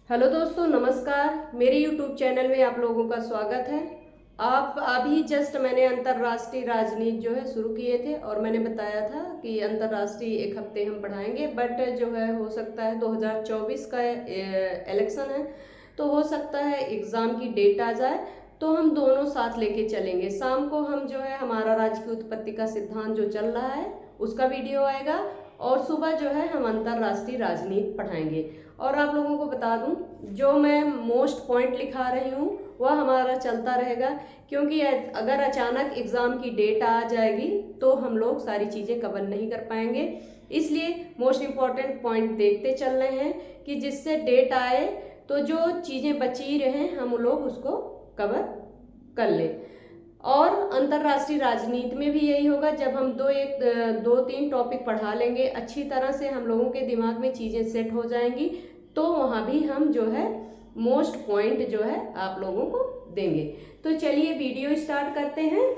Hello दोस्तों, नमस्कार। मेरे YouTube चैनल में आप लोगों का स्वागत है। आप अभी जस्ट मैंने अंतर्राष्ट्रीय राजनीति जो है शुरू किए थे और मैंने बताया था कि अंतर्राष्ट्रीय एक हफ्ते हम पढ़ाएंगे, बट जो है हो सकता है 2024 का इलेक्शन है, तो हो सकता है एग्ज़ाम की डेट आ जाए, तो हम दोनों साथ लेके चलेंगे। शाम को हम जो है हमारा राज्य की उत्पत्ति का सिद्धांत जो चल रहा है उसका वीडियो आएगा और सुबह जो है हम अंतर्राष्ट्रीय राजनीति पढ़ाएंगे। और आप लोगों को बता दूं, जो मैं मोस्ट पॉइंट लिखा रही हूँ वह हमारा चलता रहेगा, क्योंकि अगर अचानक एग्ज़ाम की डेट आ जाएगी तो हम लोग सारी चीज़ें कवर नहीं कर पाएंगे। इसलिए मोस्ट इम्पॉर्टेंट पॉइंट देखते चल रहे हैं कि जिससे डेट आए तो जो चीज़ें बची रहें हम लोग उसको कवर कर लें। और अंतर्राष्ट्रीय राजनीति में भी यही होगा, जब हम दो तीन टॉपिक पढ़ा लेंगे अच्छी तरह से, हम लोगों के दिमाग में चीज़ें सेट हो जाएंगी, तो वहाँ भी हम जो है मोस्ट पॉइंट जो है आप लोगों को देंगे। तो चलिए वीडियो स्टार्ट करते हैं।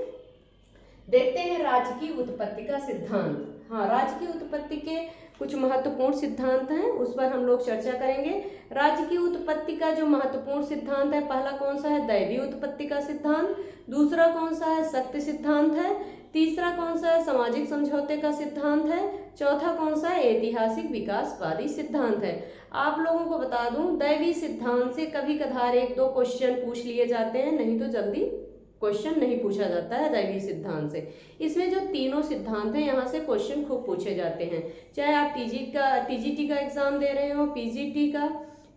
देखते हैं राज्य की उत्पत्ति का सिद्धांत। हाँ, राज्य की उत्पत्ति के कुछ महत्वपूर्ण सिद्धांत हैं, उस पर हम लोग चर्चा करेंगे। राज्य की उत्पत्ति का जो महत्वपूर्ण सिद्धांत है, पहला कौन सा है? दैवीय उत्पत्ति का सिद्धांत। दूसरा कौन सा है? शक्ति सिद्धांत है। तीसरा कौन सा है? सामाजिक समझौते का सिद्धांत है। चौथा कौन सा है? ऐतिहासिक विकासवादी सिद्धांत है। आप लोगों को बता दूं, दैवीय सिद्धांत से कभी कभार एक दो क्वेश्चन पूछ लिए जाते हैं, नहीं तो जल्दी क्वेश्चन नहीं पूछा जाता है दैवीय सिद्धांत से। इसमें जो तीनों सिद्धांत हैं यहाँ से क्वेश्चन खूब पूछे जाते हैं, चाहे आप टीजीटी का एग्जाम दे रहे हो, पीजीटी का,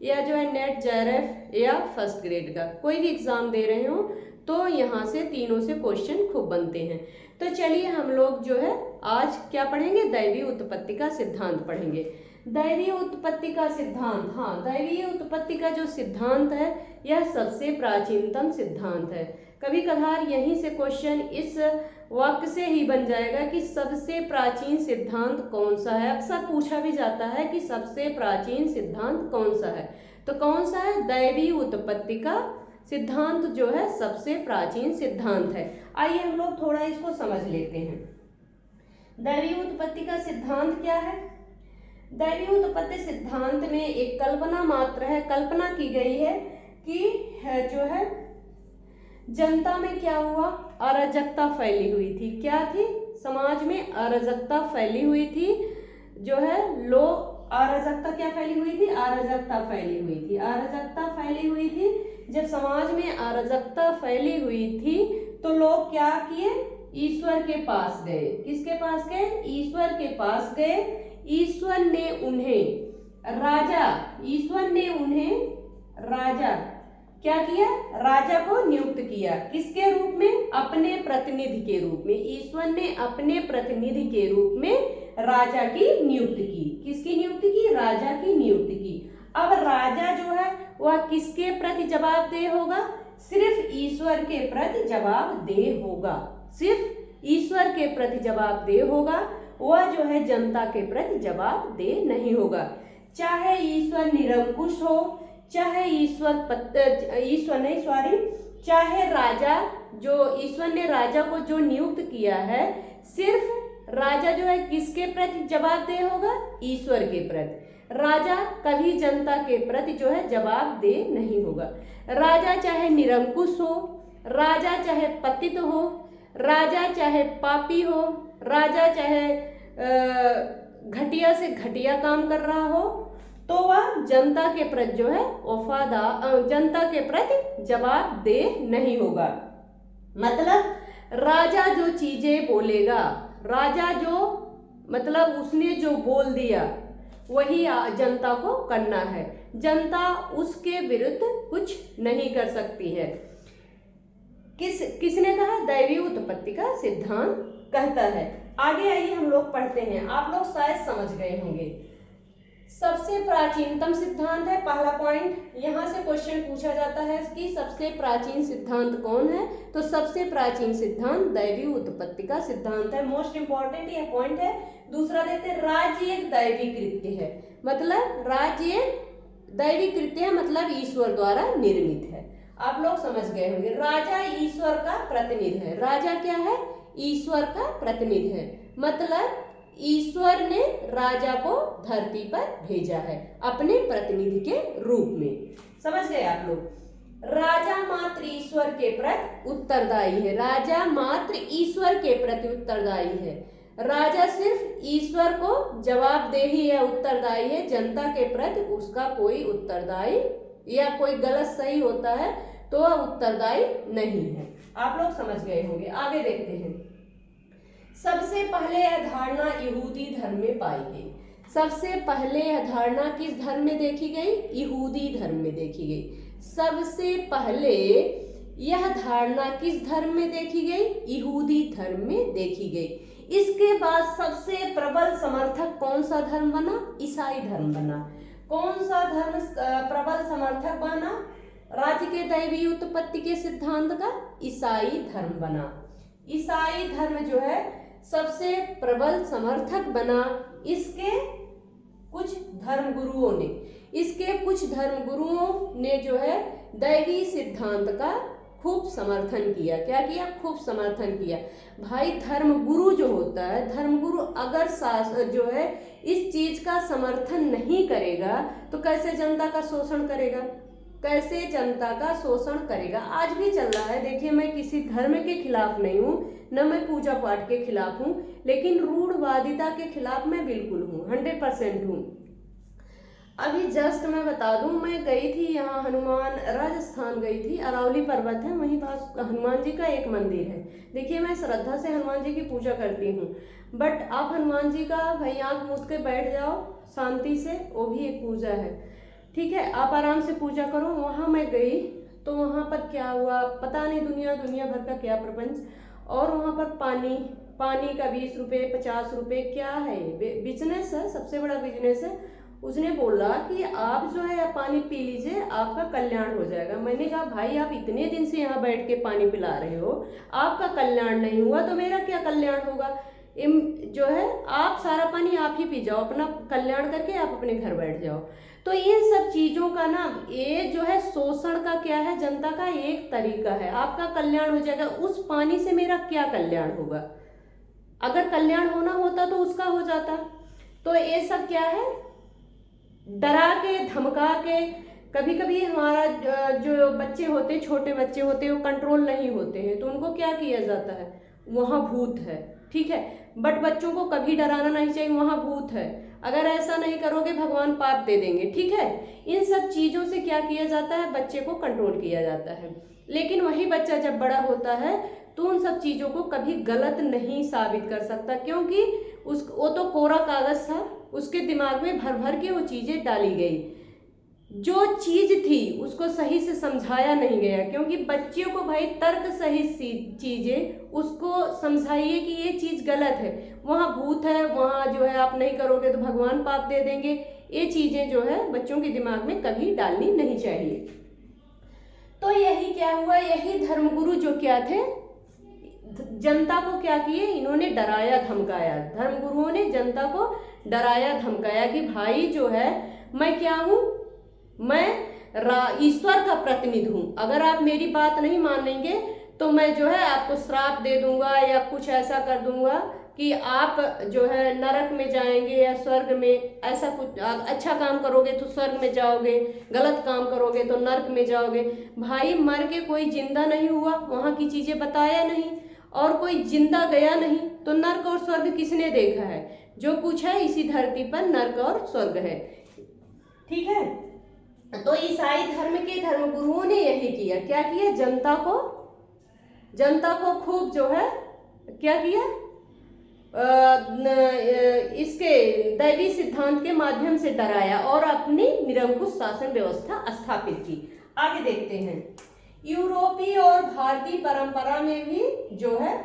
या जो है नेट जेआरएफ या फर्स्ट ग्रेड का कोई भी एग्जाम दे रहे हो, तो यहाँ से तीनों से क्वेश्चन खूब बनते हैं। तो चलिए हम लोग जो है आज क्या पढ़ेंगे? दैवीय उत्पत्ति का सिद्धांत पढ़ेंगे। दैवीय उत्पत्ति का सिद्धांत, हाँ, दैवीय उत्पत्ति का जो सिद्धांत है यह सबसे प्राचीनतम सिद्धांत है। कभी कभार यहीं से क्वेश्चन इस वाक्य से ही बन जाएगा कि सबसे प्राचीन सिद्धांत कौन सा है। अक्सर पूछा भी जाता है कि सबसे प्राचीन सिद्धांत कौन सा है, तो कौन सा है? दैवीय उत्पत्ति का सिद्धांत जो है सबसे प्राचीन सिद्धांत है। आइए हम लोग थोड़ा इसको समझ लेते हैं। दैवीय उत्पत्ति का सिद्धांत क्या है? दैवीय उत्पत्ति सिद्धांत में एक कल्पना मात्र है, कल्पना की गई है कि जो है जनता में क्या हुआ? अराजकता फैली हुई थी। क्या थी? समाज में अराजकता फैली हुई थी, जो है अराजकता क्या फैली हुई थी? अराजकता फैली हुई थी। अराजकता फैली हुई थी। जब समाज में अराजकता फैली हुई थी तो लोग क्या किए? ईश्वर के पास गए। किसके पास गए? ईश्वर के पास गए। ईश्वर ने उन्हें राजा क्या किया? राजा को नियुक्त किया। किसके रूप में? अपने प्रतिनिधि के रूप में। ईश्वर ने अपने प्रतिनिधि के रूप में राजा की नियुक्ति की। किसकी नियुक्ति की? राजा की नियुक्ति की। अब राजा जो है वह किसके प्रति जवाबदेह होगा? सिर्फ ईश्वर के प्रति जवाबदेह होगा। सिर्फ ईश्वर के प्रति जवाबदेह होगा, वह जो है जनता के प्रति जवाबदेह नहीं होगा। चाहे ईश्वर निरंकुश हो, चाहे चाहे राजा, जो ईश्वर ने राजा को जो नियुक्त किया है, सिर्फ राजा जो है किसके प्रति जवाबदेह होगा? ईश्वर के प्रति। राजा कभी जनता के प्रति जो है जवाबदेह नहीं होगा। राजा चाहे निरंकुश हो, राजा चाहे पतित हो, राजा चाहे पापी हो, राजा चाहे घटिया से घटिया काम कर रहा हो, तो वह जनता के प्रति जो है जनता के प्रति जवाबदेह नहीं होगा। मतलब राजा जो चीजें बोलेगा, राजा जो मतलब उसने जो बोल दिया वही जनता को करना है। जनता उसके विरुद्ध कुछ नहीं कर सकती है। किसने कहा? दैवीय उत्पत्ति का सिद्धांत कहता है। आगे आइए हम लोग पढ़ते हैं। आप लोग शायद समझ गए होंगे। सबसे प्राचीनतम सिद्धांत है पहला पॉइंट। यहाँ से क्वेश्चन पूछा जाता है कि सबसे प्राचीन सिद्धांत कौन है, तो सबसे प्राचीन सिद्धांत दैवीय उत्पत्ति का सिद्धांत है। मोस्ट इंपॉर्टेंट यह पॉइंट है। दूसरा देखते हैं, राज्य एक दैवी कृत्य है। मतलब राज्य एक दैवी कृत्य है, मतलब ईश्वर द्वारा निर्मित है। आप लोग समझ गए होंगे। राजा ईश्वर का प्रतिनिधि है। राजा क्या है? ईश्वर का प्रतिनिधि है। मतलब ईश्वर ने राजा को धरती पर भेजा है अपने प्रतिनिधि के रूप में। समझ गए आप लोग? राजा मात्र ईश्वर के प्रति उत्तरदायी है। राजा मात्र ईश्वर के प्रति उत्तरदायी है। राजा सिर्फ ईश्वर को जवाबदेही है, उत्तरदायी है। जनता के प्रति उसका कोई उत्तरदायी या कोई गलत सही होता है तो वह उत्तरदायी नहीं है। आप लोग समझ गए होंगे। आगे देखते हैं। सबसे पहले यह धारणा यहूदी धर्म में पाई गई। सबसे पहले यह धारणा किस धर्म में देखी गई? यहूदी धर्म में देखी गई। सबसे पहले यह धारणा किस धर्म में देखी गई? यहूदी धर्म में देखी गई। इसके बाद सबसे प्रबल समर्थक कौन सा धर्म बना? ईसाई धर्म बना। कौन सा धर्म प्रबल समर्थक बना राज्य के दैवीय उत्पत्ति के सिद्धांत का? ईसाई धर्म बना। ईसाई धर्म जो है सबसे प्रबल समर्थक बना। इसके कुछ धर्मगुरुओं ने जो है दैवी सिद्धांत का खूब समर्थन किया। क्या किया? खूब समर्थन किया। भाई धर्मगुरु जो होता है, धर्मगुरु अगर जो है इस चीज का समर्थन नहीं करेगा तो कैसे जनता का शोषण करेगा? कैसे जनता का शोषण करेगा? आज भी चल रहा है। देखिए, मैं किसी धर्म के खिलाफ नहीं हूँ, न मैं पूजा पाठ के खिलाफ हूँ, लेकिन रूढ़वादिता के खिलाफ मैं बिल्कुल हूँ, 100% हूँ। अभी जस्ट मैं बता दूं, मैं गई थी यहाँ हनुमान, राजस्थान गई थी। अरावली पर्वत है, वहीं पास हनुमान जी का एक मंदिर है। देखिए, मैं श्रद्धा से हनुमान जी की पूजा करती हूँ, बट आप हनुमान जी का भाई आँख मूंद के बैठ जाओ शांति से, वो भी एक पूजा है। ठीक है, आप आराम से पूजा करो। वहाँ मैं गई तो वहाँ पर क्या हुआ पता नहीं, दुनिया भर का क्या प्रपंच। और वहाँ पर पानी का 20 रुपये 50 रुपये, क्या है बिजनेस है, सबसे बड़ा बिजनेस है। उसने बोला कि आप जो है पानी पी लीजिए, आपका कल्याण हो जाएगा। मैंने कहा भाई आप इतने दिन से यहाँ बैठ के पानी पिला रहे हो, आपका कल्याण नहीं हुआ तो मेरा क्या कल्याण होगा? जो है आप सारा पानी आप ही पी जाओ, अपना कल्याण करके आप अपने घर बैठ जाओ। तो इन सब चीजों का ना, ये जो है शोषण का क्या है, जनता का एक तरीका है। आपका कल्याण हो जाएगा, उस पानी से मेरा क्या कल्याण होगा? अगर कल्याण होना होता तो उसका हो जाता। तो ये सब क्या है, डरा के धमका के। कभी कभी हमारा जो बच्चे होते, छोटे बच्चे होते, वो कंट्रोल नहीं होते हैं तो उनको क्या किया जाता है, वहाँ भूत है। ठीक है, बट बच्चों को कभी डराना नहीं चाहिए, वहाँ भूत है, अगर ऐसा नहीं करोगे भगवान पाप दे देंगे। ठीक है, इन सब चीजों से क्या किया जाता है, बच्चे को कंट्रोल किया जाता है। लेकिन वही बच्चा जब बड़ा होता है तो उन सब चीजों को कभी गलत नहीं साबित कर सकता, क्योंकि वो तो कोरा कागज था, उसके दिमाग में भर भर के वो चीजें डाली गई। जो चीज थी उसको सही से समझाया नहीं गया, क्योंकि बच्चियों को भाई तर्क सहित चीजें उसको समझाइए कि ये चीज गलत है, वहाँ भूत है, वहाँ जो है आप नहीं करोगे तो भगवान पाप दे देंगे। ये चीजें जो है बच्चों के दिमाग में कभी डालनी नहीं चाहिए। तो यही क्या हुआ, यही धर्मगुरु जो क्या थे, जनता को क्या किए, इन्होंने डराया धमकाया। धर्मगुरुओं ने जनता को डराया धमकाया कि भाई जो है मैं क्या हूँ, मैं ईश्वर का प्रतिनिधि हूँ, अगर आप मेरी बात नहीं मानेंगे तो मैं जो है आपको श्राप दे दूंगा या कुछ ऐसा कर दूंगा कि आप जो है नरक में जाएंगे या स्वर्ग में। ऐसा कुछ, अच्छा काम करोगे तो स्वर्ग में जाओगे, गलत काम करोगे तो नरक में जाओगे। भाई मर के कोई जिंदा नहीं हुआ, वहाँ की चीजें बताया नहीं, और कोई जिंदा गया नहीं, तो नर्क और स्वर्ग किसने देखा है? जो कुछ है इसी धरती पर नर्क और स्वर्ग है। ठीक है, तो ईसाई धर्म के धर्मगुरुओं ने यही किया। क्या किया, जनता को खूब जो है क्या किया, इसके दैवी सिद्धांत के माध्यम से डराया और अपनी निरंकुश शासन व्यवस्था स्थापित की। आगे देखते हैं, यूरोपीय और भारतीय परंपरा में भी जो है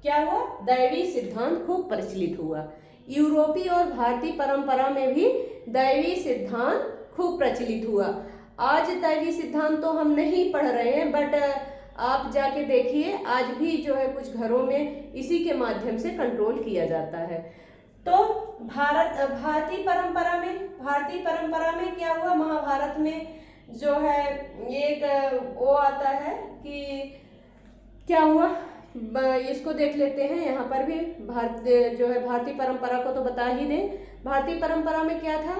क्या हुआ, दैवी सिद्धांत खूब प्रचलित हुआ। यूरोपीय और भारतीय परंपरा में भी दैवी सिद्धांत खूब प्रचलित हुआ। आज दैवी सिद्धांत तो हम नहीं पढ़ रहे हैं, बट आप जाके देखिए, आज भी जो है कुछ घरों में इसी के माध्यम से कंट्रोल किया जाता है। तो भारतीय परंपरा में क्या हुआ, महाभारत में जो है एक वो आता है कि क्या हुआ, इसको देख लेते हैं। यहाँ पर भी भारतीय परंपरा को तो बता ही दें। भारतीय परंपरा में क्या था,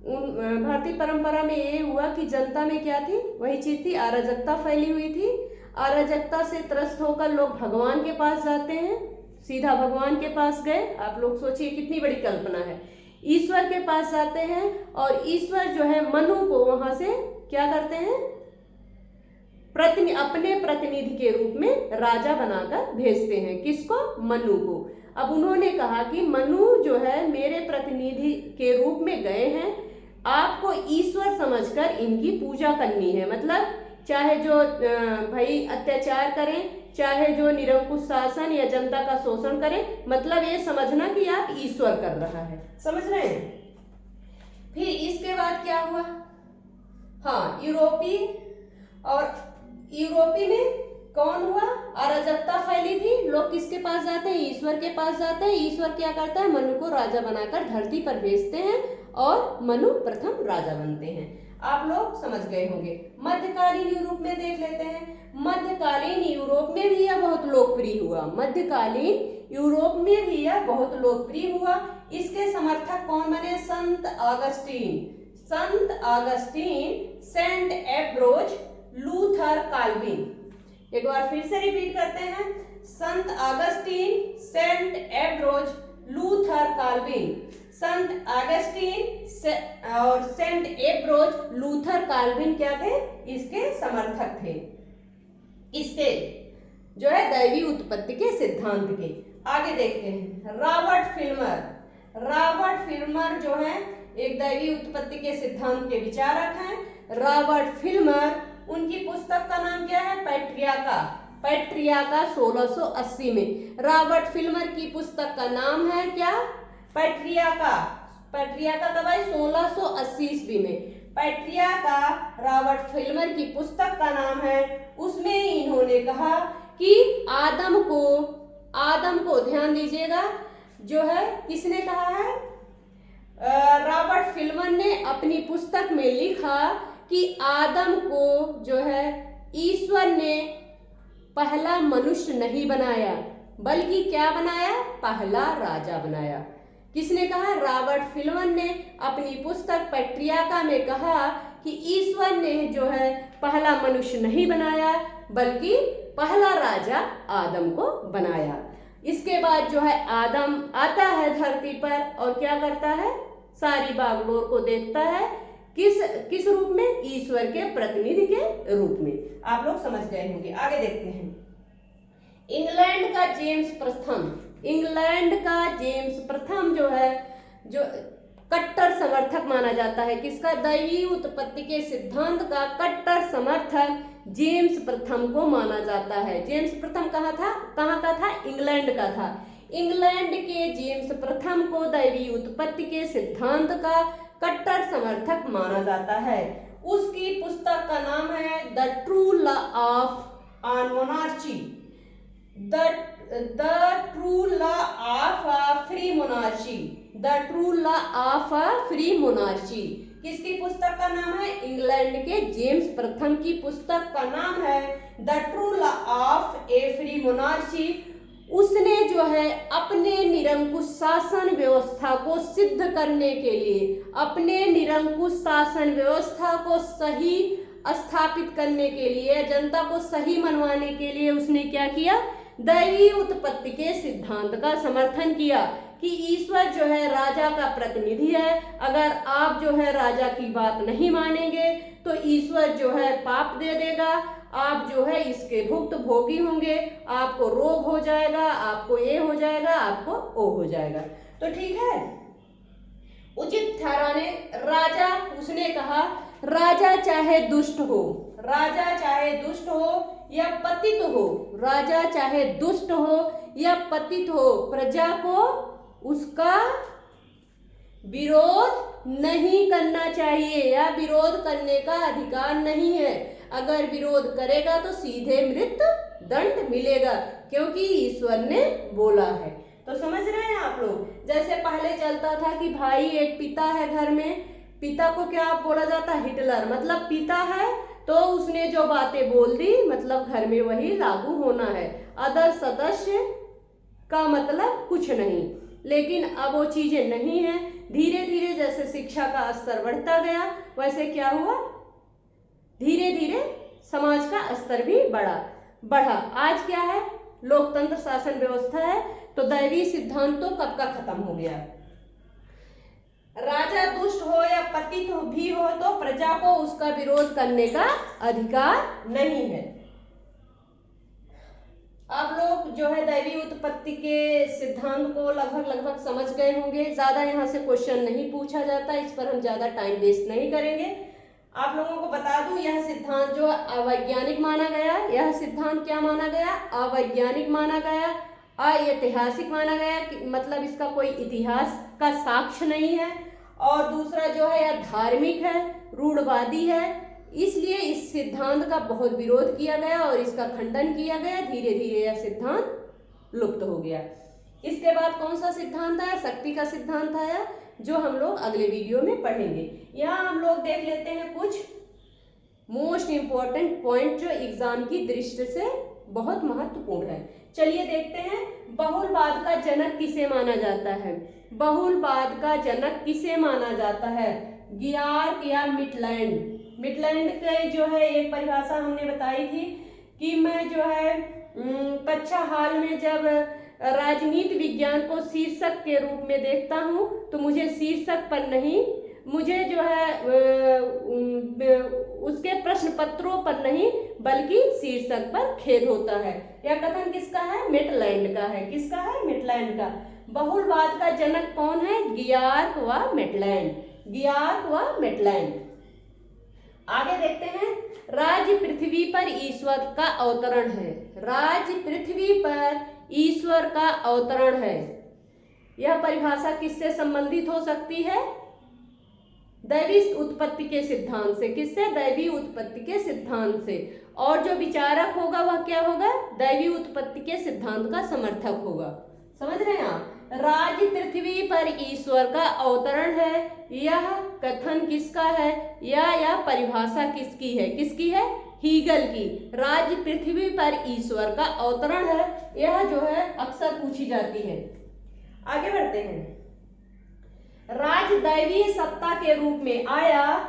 भारतीय परंपरा में ये हुआ कि जनता में क्या थी, वही चीज थी, अराजकता फैली हुई थी। अराजकता से त्रस्त होकर लोग भगवान के पास जाते हैं, सीधा भगवान के पास गए। आप लोग सोचिए कितनी बड़ी कल्पना है। ईश्वर के पास जाते हैं और ईश्वर जो है मनु को वहां से क्या करते हैं, अपने प्रतिनिधि के रूप में राजा बनाकर भेजते हैं। किसको? मनु को। अब उन्होंने कहा कि मनु जो है मेरे प्रतिनिधि के रूप में गए हैं, आपको ईश्वर समझकर इनकी पूजा करनी है। मतलब चाहे जो भाई अत्याचार करें, चाहे जो निरंकुश शासन या जनता का शोषण करें, मतलब ये समझना कि आप ईश्वर कर रहा है। समझ रहे हैं? फिर इसके बाद क्या हुआ, हाँ, यूरोपी में कौन हुआ, अराजकता फैली थी। लोग किसके पास जाते हैं? ईश्वर के पास जाते हैं। ईश्वर क्या करता है, मनु को राजा बनाकर धरती पर भेजते हैं और मनु प्रथम राजा बनते हैं। आप लोग समझ गए होंगे। मध्यकालीन यूरोप में देख लेते हैं। मध्यकालीन यूरोप में भी यह बहुत लोकप्रिय हुआ। मध्यकालीन यूरोप में भी यह बहुत लोकप्रिय हुआ। इसके समर्थक कौन बने? संत ऑगस्टीन, सेंट एब्रोज, लूथर, काल्विन। एक बार फिर से रिपीट करते हैं। संत ऑगस्टीन, सेंट एब्रोज, लूथर, काल्विन। संत ऑगस्टीन और सेंट एब्रोज, लूथर, काल्विन क्या थे? इसके समर्थक थे, इसके जो है दैवी उत्पत्ति के सिद्धांत के। आगे देखते हैं। रॉबर्ट फिल्मर जो है एक दैवी उत्पत्ति के सिद्धांत के विचारक हैं। रॉबर्ट फिल्मर, उनकी पुस्तक का नाम क्या है? पैट्रियाका 1680 में। रॉबर्ट फिल्मर की पुस्तक का नाम है क्या? पैट्रियाका कब आई? 1680 ईस्वी में। पैट्रियाका रॉबर्ट फिल्मर की पुस्तक का नाम है। उसमें इन्होंने कहा कि आदम को ध्यान दीजिएगा, जो है किसने कहा है? रॉबर्ट फिल्मर ने अपनी पुस्तक में लिखा कि आदम को जो है ईश्वर ने पहला मनुष्य नहीं बनाया, बल्कि क्या बनाया? पहला राजा बनाया। किसने कहा? रॉबर्ट फिल्मर ने अपनी पुस्तक पैट्रियाका में कहा कि ईश्वर ने जो है पहला मनुष्य नहीं बनाया, बल्कि पहला राजा आदम को बनाया। इसके बाद जो है आदम आता है धरती पर और क्या करता है? सारी बागडोर को देखता है। किस रूप में? ईश्वर के प्रतिनिधि के रूप में। आप लोग समझ गए होंगे। आगे देखते हैं। इंग्लैंड का जेम्स प्रथम जो है, जो कट्टर समर्थक माना जाता है। किसका? दैवी उत्पत्ति के सिद्धांत का कट्टर समर्थक जेम्स प्रथम को माना जाता है। जेम्स प्रथम कहाँ का था? इंग्लैंड का था। इंग्लैंड के जेम्स प्रथम को दैवी उत्पत्ति के सिद्धांत का कट्टर समर्थक माना जाता है। उसकी पुस्तक का नाम है the true law of monarchy, the true law of free monarchy, the true law of free monarchy. किसकी पुस्तक का नाम है? इंग्लैंड के जेम्स प्रथम की पुस्तक का नाम है the true law of A free monarchy. उसने जो है अपने निरंकुश शासन व्यवस्था को सिद्ध करने के लिए, अपने निरंकुश शासन व्यवस्था को सही स्थापित करने के लिए, जनता को सही मनवाने के लिए उसने क्या किया? दैवी उत्पत्ति के सिद्धांत का समर्थन किया कि ईश्वर जो है राजा का प्रतिनिधि है। अगर आप जो है राजा की बात नहीं मानेंगे तो ईश्वर जो है पाप दे देगा, आप जो है इसके भुक्त भोगी होंगे, आपको रोग हो जाएगा, आपको ये हो जाएगा, आपको वो हो जाएगा। तो ठीक है, उचित ठहराने राजा, उसने कहा राजा चाहे दुष्ट हो, राजा चाहे दुष्ट हो या पतित हो, राजा चाहे दुष्ट हो या पतित हो, प्रजा को उसका विरोध नहीं करना चाहिए या विरोध करने का अधिकार नहीं है। अगर विरोध करेगा तो सीधे मृत्यु दंड मिलेगा, क्योंकि ईश्वर ने बोला है। तो समझ रहे हैं आप लोग? जैसे पहले चलता था कि भाई एक पिता है घर में, पिता को क्या बोला जाता? हिटलर। मतलब पिता है तो उसने जो बातें बोल दी मतलब घर में वही लागू होना है। अदर सदस्य का मतलब कुछ नहीं। लेकिन अब वो चीजें नहीं है। धीरे धीरे जैसे शिक्षा का स्तर बढ़ता गया वैसे क्या हुआ, धीरे धीरे समाज का स्तर भी बढ़ा। आज क्या है, लोकतंत्र शासन व्यवस्था है। तो दैवीय सिद्धांत तो कब का खत्म हो गया। राजा दुष्ट हो या पतित भी हो तो प्रजा को उसका विरोध करने का अधिकार नहीं है। आप लोग जो है दैवीय उत्पत्ति के सिद्धांत को लगभग समझ गए होंगे। ज्यादा यहाँ से क्वेश्चन नहीं पूछा जाता, इस पर हम ज्यादा टाइम वेस्ट नहीं करेंगे। आप लोगों को बता दूं यह सिद्धांत जो अवैज्ञानिक माना गया, यह सिद्धांत क्या माना गया, अवैज्ञानिक माना गया, अऐतिहासिक माना गया, मतलब इसका कोई इतिहास का साक्ष्य नहीं है। और दूसरा जो है यह धार्मिक है, रूढ़वादी है। इसलिए इस सिद्धांत का बहुत विरोध किया गया और इसका खंडन किया गया। धीरे धीरे यह सिद्धांत लुप्त हो गया। इसके बाद कौन सा सिद्धांत आया, शक्ति का सिद्धांत आया, जो हम लोग अगले वीडियो में पढ़ेंगे। यहाँ हम लोग देख लेते हैं कुछ मोस्ट इंपॉर्टेंट पॉइंट जो एग्जाम की दृष्टि से बहुत महत्वपूर्ण है। चलिए देखते हैं, बहुलवाद का जनक किसे माना जाता है। बहुलवाद का जनक किसे माना जाता है, गियार्क या मिटलैंड। मिटलैंड के जो है एक परिभाषा हमने बताई थी कि मैं जो है कक्षा हाल में जब राजनीति विज्ञान को शीर्षक के रूप में देखता हूँ तो मुझे शीर्षक पर नहीं, मुझे जो है उसके प्रश्न पत्रों पर नहीं बल्कि शीर्षक पर खेद होता है। यह कथन किसका है, मिटलैंड का है। किसका है, मिटलैंड का। बहुलवाद का जनक कौन है, गियार्क व मिटलैंड। गियार्क व मिटलैंड। आगे देखते हैं, राज्य पृथ्वी पर ईश्वर का अवतरण है। राज्य पृथ्वी पर ईश्वर का अवतरण है। यह परिभाषा किससे संबंधित हो सकती है, दैवीय उत्पत्ति के सिद्धांत से। किससे, दैवीय उत्पत्ति के सिद्धांत से। और जो विचारक होगा वह क्या होगा, दैवीय उत्पत्ति के सिद्धांत का समर्थक होगा। समझ रहे हैं आप। राज्य पृथ्वी पर ईश्वर का अवतरण है, यह कथन किसका है, यह परिभाषा किसकी है, किसकी है, हीगल की। राज्य पृथ्वी पर ईश्वर का अवतरण है, यह जो है अक्सर पूछी जाती है। आगे बढ़ते हैं, राज्य दैवीय सत्ता के रूप में आया,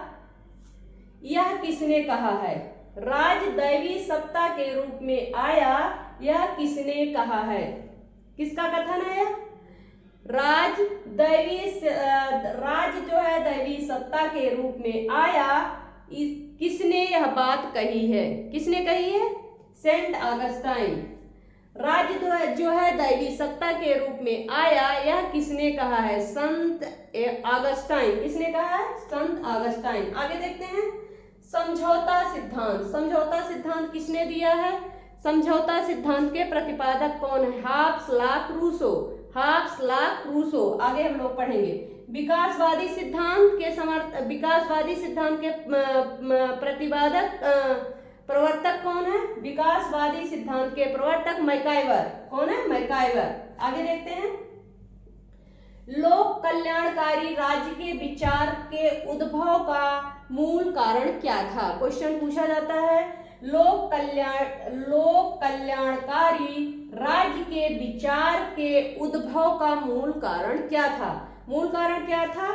यह किसने कहा है। राज्य दैवीय सत्ता के रूप में आया, यह किसने कहा है, किसका कथन है यह, राज जो है दैवीय सत्ता के रूप में आया, किसने यह बात कही है, किसने कही है, सेंट ऑगस्टाइन। राज्य जो है दैवीय सत्ता के रूप में आया, यह किसने कहा है, संत ऑगस्टाइन। किसने कहा है, संत ऑगस्टाइन। आगे देखते हैं, समझौता सिद्धांत। समझौता सिद्धांत किसने दिया है, समझौता सिद्धांत के प्रतिपादक कौन है, Hobbes Locke Rousseau. Hobbes Locke Rousseau. आगे हम लोग पढ़ेंगे। विकासवादी सिद्धांत के विकासवादी सिद्धांत के प्रतिपादक प्रवर्तक कौन है, विकासवादी सिद्धांत के प्रवर्तक मैकाइवर। कौन है, मैकाइवर। आगे देखते हैं, लोक कल्याणकारी राज्य के विचार के उद्भव का मूल कारण क्या था। क्वेश्चन पूछा जाता है, लोक कल्याणकारी राज्य के विचार के उद्भव का मूल कारण क्या था। मूल कारण क्या था,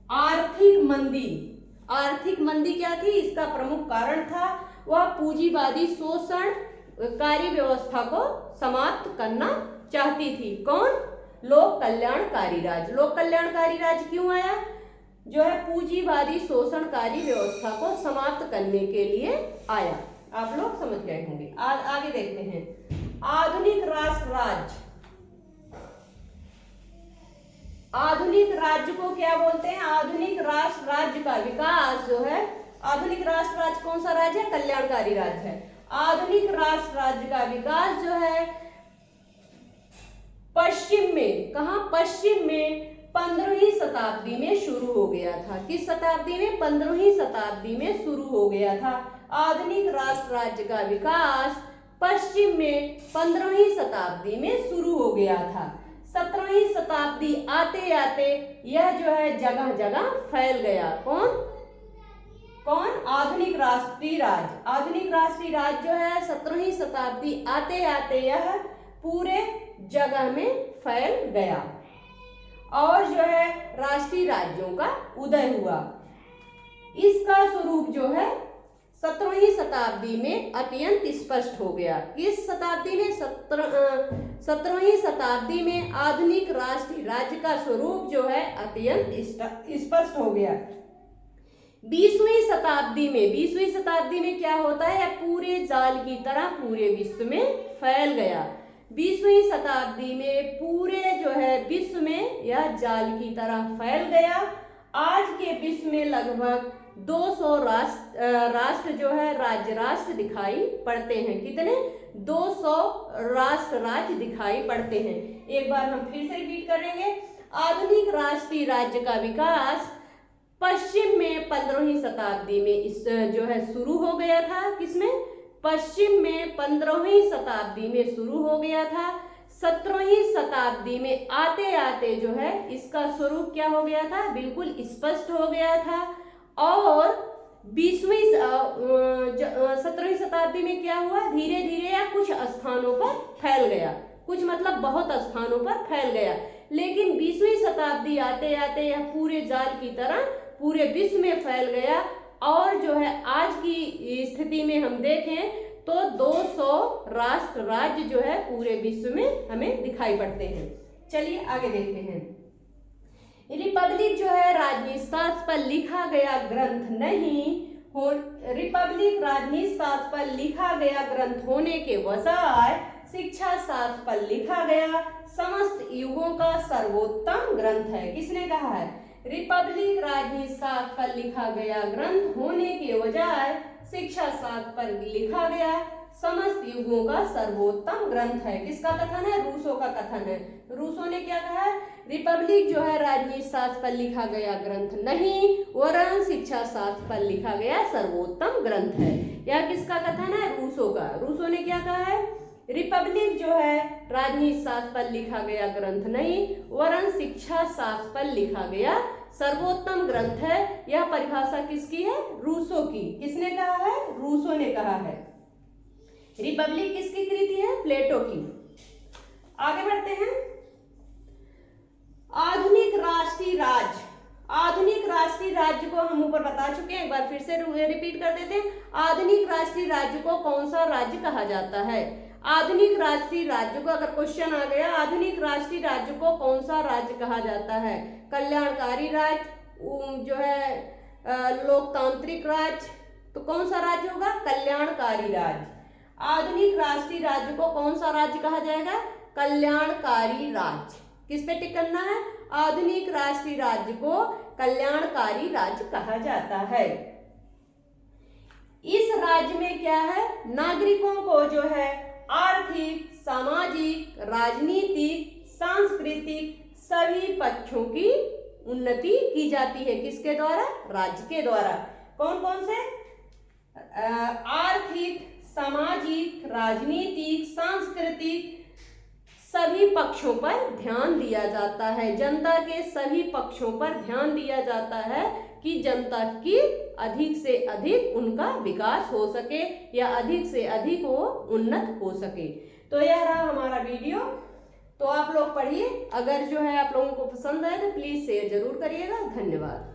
आर्थिक मंदी। आर्थिक मंदी क्या थी, इसका प्रमुख कारण था वह पूंजीवादी शोषणकारी व्यवस्था को समाप्त करना चाहती थी। कौन, लोक कल्याणकारी राज्य। लोक कल्याणकारी राज्य क्यों आया, जो है पूंजीवादी शोषणकारी व्यवस्था को समाप्त करने के लिए आया। आप लोग समझ गए होंगे। आगे देखते हैं, आधुनिक राष्ट्र राज्य। आधुनिक राज्य को क्या बोलते हैं, आधुनिक राष्ट्र राज्य का विकास जो है, आधुनिक राष्ट्र राज्य कौन सा राज्य है, कल्याणकारी राज्य है। आधुनिक राष्ट्र राज्य का विकास जो है पश्चिम में, कहा, पश्चिम में 15वीं शताब्दी में शुरू हो गया था। किस शताब्दी में, 15वीं शताब्दी में शुरू हो गया था। आधुनिक राष्ट्र राज्य का विकास पश्चिम में 15वीं शताब्दी में शुरू हो गया था। 17वीं शताब्दी आते आते यह जो है जगह जगह फैल गया। कौन, आधुनिक राष्ट्रीय राज्य। आधुनिक राष्ट्रीय राज्य जो है 17वीं शताब्दी आते आते यह पूरे जगह में फैल गया और जो है राष्ट्रीय राज्यों का उदय हुआ। इसका स्वरूप जो है 17वीं शताब्दी में अत्यंत स्पष्ट हो गया। किस शताब्दी में? 17वीं शताब्दी में आधुनिक राष्ट्रीय राज्य का स्वरूप जो है अत्यंत स्पष्ट हो गया। 20वीं शताब्दी में क्या होता है? पूरे जाल की तरह पूरे विश्व में फैल गया। 20वीं शताब्दी में पूरे जो है विश्व में यह जाल की तरह फैल गया। आज के विश्व में लगभग 200 राष्ट्र जो है राज्य राष्ट्र दिखाई पड़ते हैं। कितने? 200 राष्ट्र राज्य दिखाई पड़ते हैं। एक बार हम फिर से रिपीट करेंगे। आधुनिक राष्ट्रीय राज्य का विकास पश्चिम में 15वीं शताब्दी में इस जो है शुरू हो गया था। किसमें? पश्चिम में 15वीं शताब्दी में शुरू हो गया था। 17वीं शताब्दी में आते आते जो है इसका स्वरूप क्या हो गया था? बिल्कुल स्पष्ट हो गया था। और 17वीं शताब्दी में क्या हुआ? धीरे धीरे या कुछ स्थानों पर फैल गया। कुछ मतलब बहुत स्थानों पर फैल गया। लेकिन 20वीं शताब्दी आते आते यह पूरे जाल की तरह पूरे विश्व में फैल गया और जो है आज की स्थिति में हम देखें तो 200 राष्ट्र राज्य जो है पूरे विश्व में हमें दिखाई पड़ते हैं। चलिए आगे देखते हैं। रिपब्लिक जो है राजनीति शास्त्र पर लिखा गया ग्रंथ नहीं हो। रिपब्लिक राजनीति शास्त्र पर लिखा गया ग्रंथ होने के बजाय शिक्षा शास्त्र पर लिखा गया समस्त युगों का सर्वोत्तम ग्रंथ है। किसने कहा है? रिपब्लिक राजनीति शास्त्र पर लिखा गया ग्रंथ होने के बजाय शिक्षा शास्त्र पर लिखा गया समस्त युगों का सर्वोत्तम ग्रंथ है। किसका कथन है? रूसो का कथन है। रूसो ने क्या कहा है? रिपब्लिक जो है राजनीति शास्त्र पर लिखा गया ग्रंथ नहीं वरन शिक्षा शास्त्र पर लिखा गया सर्वोत्तम ग्रंथ है। यह किसका कथन है? रूसो का। रूसो ने क्या कहा है? रिपब्लिक जो है राजनीति शास्त्र पर लिखा गया ग्रंथ नहीं वरन शिक्षा शास्त्र पर लिखा गया सर्वोत्तम ग्रंथ है। यह परिभाषा किसकी है? रूसो की। किसने कहा है? रूसो ने कहा है। रिपब्लिक किसकी कृति है? प्लेटो की। आगे बढ़ते हैं। आधुनिक राष्ट्रीय राज्य। आधुनिक राष्ट्रीय राज्य को हम ऊपर बता चुके हैं, एक बार फिर से रिपीट कर देते हैं। आधुनिक राष्ट्रीय राज्य को कौन सा राज्य कहा जाता है? आधुनिक राष्ट्रीय राज्य को, अगर क्वेश्चन आ गया आधुनिक राष्ट्रीय राज्य को कौन सा राज्य कहा जाता है? कल्याणकारी राज्य, जो है लोकतांत्रिक राज्य, तो कौन सा राज्य होगा? कल्याणकारी राज्य। आधुनिक राष्ट्रीय राज्य को कौन सा राज्य कहा जाएगा? कल्याणकारी राज्य। किस पे टिक करना है? आधुनिक राष्ट्रीय राज्य को कल्याणकारी राज्य कहा जाता है। इस राज्य में क्या है? नागरिकों को जो है आर्थिक, सामाजिक, राजनीतिक, सांस्कृतिक सभी पक्षों की उन्नति की जाती है। किसके द्वारा? राज्य के द्वारा। कौन कौन से? आर्थिक, सामाजिक, राजनीतिक, सांस्कृतिक सभी पक्षों पर ध्यान दिया जाता है। जनता के सभी पक्षों पर ध्यान दिया जाता है कि जनता की अधिक से अधिक उनका विकास हो सके या अधिक से अधिक वो उन्नत हो सके। तो यह रहा हमारा वीडियो। तो आप लोग पढ़िए। अगर जो है आप लोगों को पसंद आए तो प्लीज शेयर जरूर करिएगा। धन्यवाद।